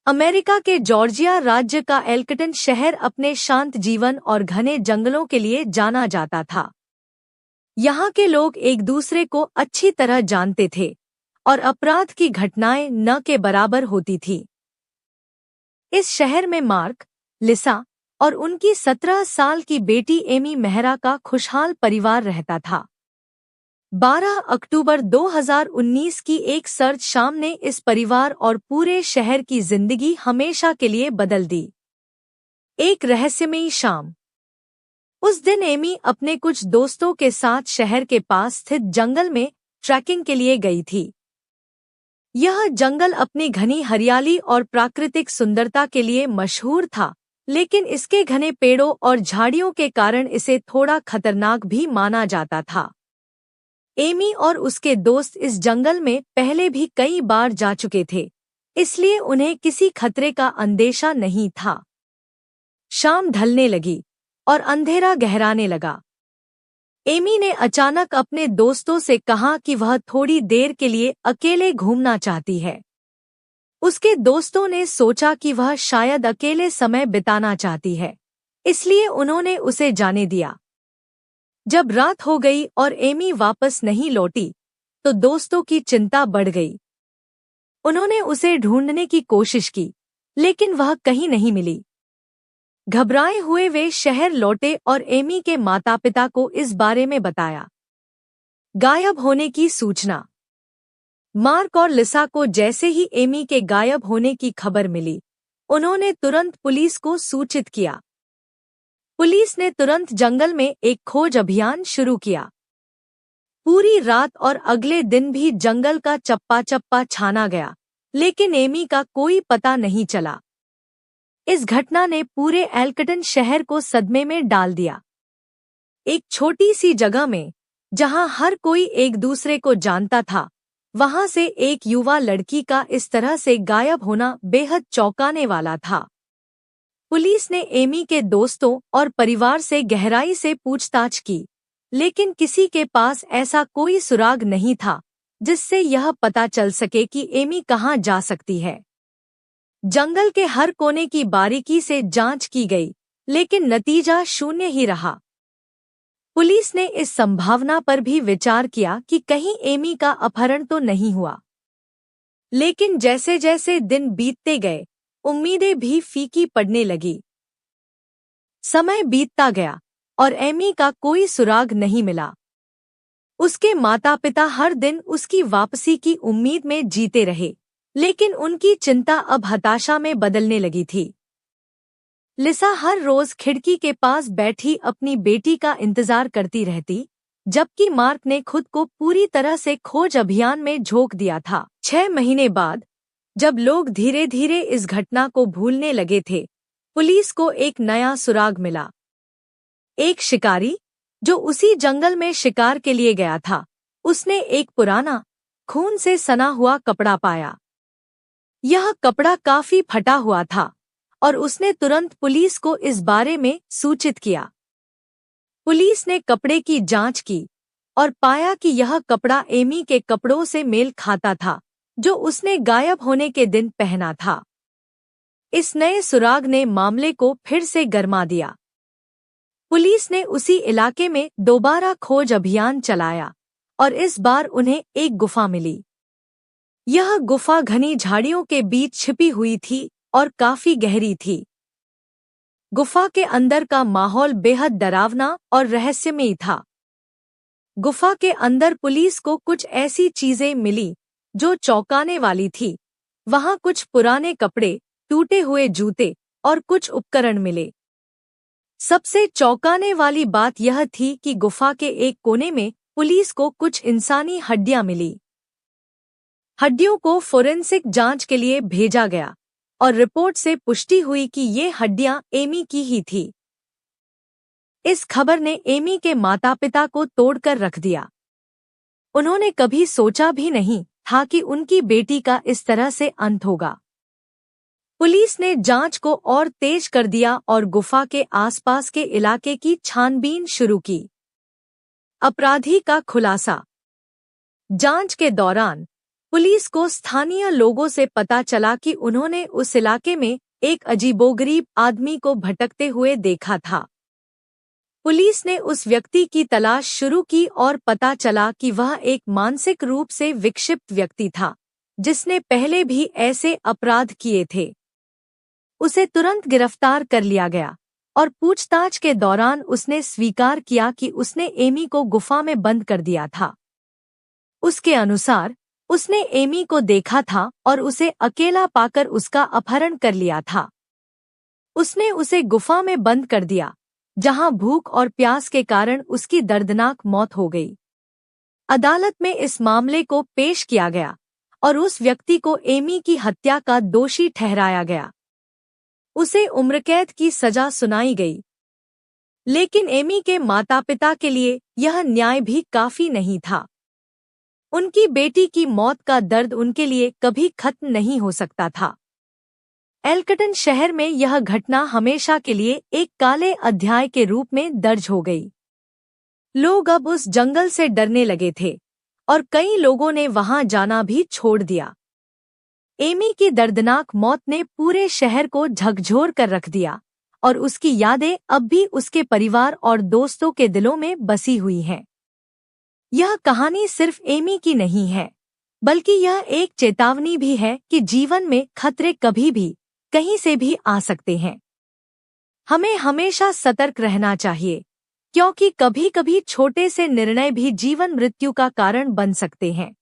America के Georgia राज्य का एल्कटन शहर अपने शांत जीवन और घने जंगलों के लिए जाना जाता था। यहाँ के लोग एक दूसरे को अच्छी तरह जानते थे और अपराध की घटनाएं न के बराबर होती थी। इस शहर में मार्क, लिसा और उनकी 17 साल की बेटी एमी मेहरा का खुशहाल परिवार रहता था। 12 अक्टूबर 2019 की एक सर्द शाम ने इस परिवार और पूरे शहर की जिंदगी हमेशा के लिए बदल दी। एक रहस्यमयी शाम। उस दिन एमी अपने कुछ दोस्तों के साथ शहर के पास स्थित जंगल में ट्रैकिंग के लिए गई थी। यह जंगल अपनी घनी हरियाली और प्राकृतिक सुंदरता के लिए मशहूर था, लेकिन इसके घने पेड़ों और झाड़ियों के कारण इसे थोड़ा खतरनाक भी माना जाता था। एमी और उसके दोस्त इस जंगल में पहले भी कई बार जा चुके थे, इसलिए उन्हें किसी खतरे का अंदेशा नहीं था। शाम ढलने लगी और अंधेरा गहराने लगा। एमी ने अचानक अपने दोस्तों से कहा कि वह थोड़ी देर के लिए अकेले घूमना चाहती है। उसके दोस्तों ने सोचा कि वह शायद अकेले समय बिताना चाहती है, इसलिए उन्होंने उसे जाने दिया। जब रात हो गई और एमी वापस नहीं लौटी, तो दोस्तों की चिंता बढ़ गई। उन्होंने उसे ढूंढने की कोशिश की, लेकिन वह कहीं नहीं मिली। घबराए हुए वे शहर लौटे और एमी के माता-पिता को इस बारे में बताया। गायब होने की सूचना। मार्क और लिसा को जैसे ही एमी के गायब होने की खबर मिली, उन्होंने तुरंत पुलिस को सूचित किया। पुलिस ने तुरंत जंगल में एक खोज अभियान शुरू किया। पूरी रात और अगले दिन भी जंगल का चप्पा चप्पा छाना गया, लेकिन एमी का कोई पता नहीं चला। इस घटना ने पूरे एल्कटन शहर को सदमे में डाल दिया। एक छोटी सी जगह में, जहां हर कोई एक दूसरे को जानता था, वहां से एक युवा लड़की का इस तरह से गायब होना बेहद चौंकाने वाला था। पुलिस ने एमी के दोस्तों और परिवार से गहराई से पूछताछ की, लेकिन किसी के पास ऐसा कोई सुराग नहीं था जिससे यह पता चल सके कि एमी कहां जा सकती है। जंगल के हर कोने की बारीकी से जांच की गई, लेकिन नतीजा शून्य ही रहा। पुलिस ने इस संभावना पर भी विचार किया कि कहीं एमी का अपहरण तो नहीं हुआ। लेकिन जैसे जैसे दिन बीतते गए, उम्मीदें भी फीकी पड़ने लगी। समय बीतता गया और एमी का कोई सुराग नहीं मिला। उसके माता-पिता हर दिन उसकी वापसी की उम्मीद में जीते रहे, लेकिन उनकी चिंता अब हताशा में बदलने लगी थी। लिसा हर रोज खिड़की के पास बैठी अपनी बेटी का इंतजार करती रहती, जबकि मार्क ने खुद को पूरी तरह से खोज अभियान में झोंक दिया था। 6 महीने बाद, जब लोग धीरे धीरे इस घटना को भूलने लगे थे, पुलिस को एक नया सुराग मिला। एक शिकारी, जो उसी जंगल में शिकार के लिए गया था, उसने एक पुराना, खून से सना हुआ कपड़ा पाया। यह कपड़ा काफी फटा हुआ था और उसने तुरंत पुलिस को इस बारे में सूचित किया। पुलिस ने कपड़े की जांच की और पाया कि यह कपड़ा एमी के कपड़ों से मेल खाता था, जो उसने गायब होने के दिन पहना था। इस नए सुराग ने मामले को फिर से गरमा दिया। पुलिस ने उसी इलाके में दोबारा खोज अभियान चलाया और इस बार उन्हें एक गुफा मिली। यह गुफा घनी झाड़ियों के बीच छिपी हुई थी और काफी गहरी थी। गुफा के अंदर का माहौल बेहद डरावना और रहस्यमयी था। गुफा के अंदर पुलिस को कुछ ऐसी चीजें मिली जो चौंकाने वाली थी। वहां कुछ पुराने कपड़े, टूटे हुए जूते और कुछ उपकरण मिले। सबसे चौंकाने वाली बात यह थी कि गुफा के एक कोने में पुलिस को कुछ इंसानी हड्डियां मिली। हड्डियों को फोरेंसिक जांच के लिए भेजा गया और रिपोर्ट से पुष्टि हुई कि ये हड्डियां एमी की ही थी। इस खबर ने एमी के माता-पिता को तोड़कर रख दिया। उन्होंने कभी सोचा भी नहीं था कि उनकी बेटी का इस तरह से अंत होगा। पुलिस ने जांच को और तेज कर दिया और गुफा के आसपास के इलाके की छानबीन शुरू की। अपराधी का खुलासा। जांच के दौरान पुलिस को स्थानीय लोगों से पता चला कि उन्होंने उस इलाके में एक अजीबोगरीब आदमी को भटकते हुए देखा था। पुलिस ने उस व्यक्ति की तलाश शुरू की और पता चला कि वह एक मानसिक रूप से विक्षिप्त व्यक्ति था, जिसने पहले भी ऐसे अपराध किए थे। उसे तुरंत गिरफ्तार कर लिया गया और पूछताछ के दौरान उसने स्वीकार किया कि उसने एमी को गुफा में बंद कर दिया था। उसके अनुसार उसने एमी को देखा था और उसे अकेला पाकर उसका अपहरण कर लिया था। उसने उसे गुफा में बंद कर दिया, जहां भूख और प्यास के कारण उसकी दर्दनाक मौत हो गई। अदालत में इस मामले को पेश किया गया और उस व्यक्ति को एमी की हत्या का दोषी ठहराया गया। उसे उम्रकैद की सजा सुनाई गई। लेकिन एमी के माता-पिता के लिए यह न्याय भी काफी नहीं था। उनकी बेटी की मौत का दर्द उनके लिए कभी खत्म नहीं हो सकता था। एल्कटन शहर में यह घटना हमेशा के लिए एक काले अध्याय के रूप में दर्ज हो गई। लोग अब उस जंगल से डरने लगे थे और कई लोगों ने वहां जाना भी छोड़ दिया। एमी की दर्दनाक मौत ने पूरे शहर को झकझोर कर रख दिया और उसकी यादें अब भी उसके परिवार और दोस्तों के दिलों में बसी हुई हैं। यह कहानी सिर्फ एमी की नहीं है, बल्कि यह एक चेतावनी भी है कि जीवन में खतरे कभी भी कहीं से भी आ सकते हैं। हमें हमेशा सतर्क रहना चाहिए, क्योंकि कभी-कभी छोटे से निर्णय भी जीवन मृत्यु का कारण बन सकते हैं।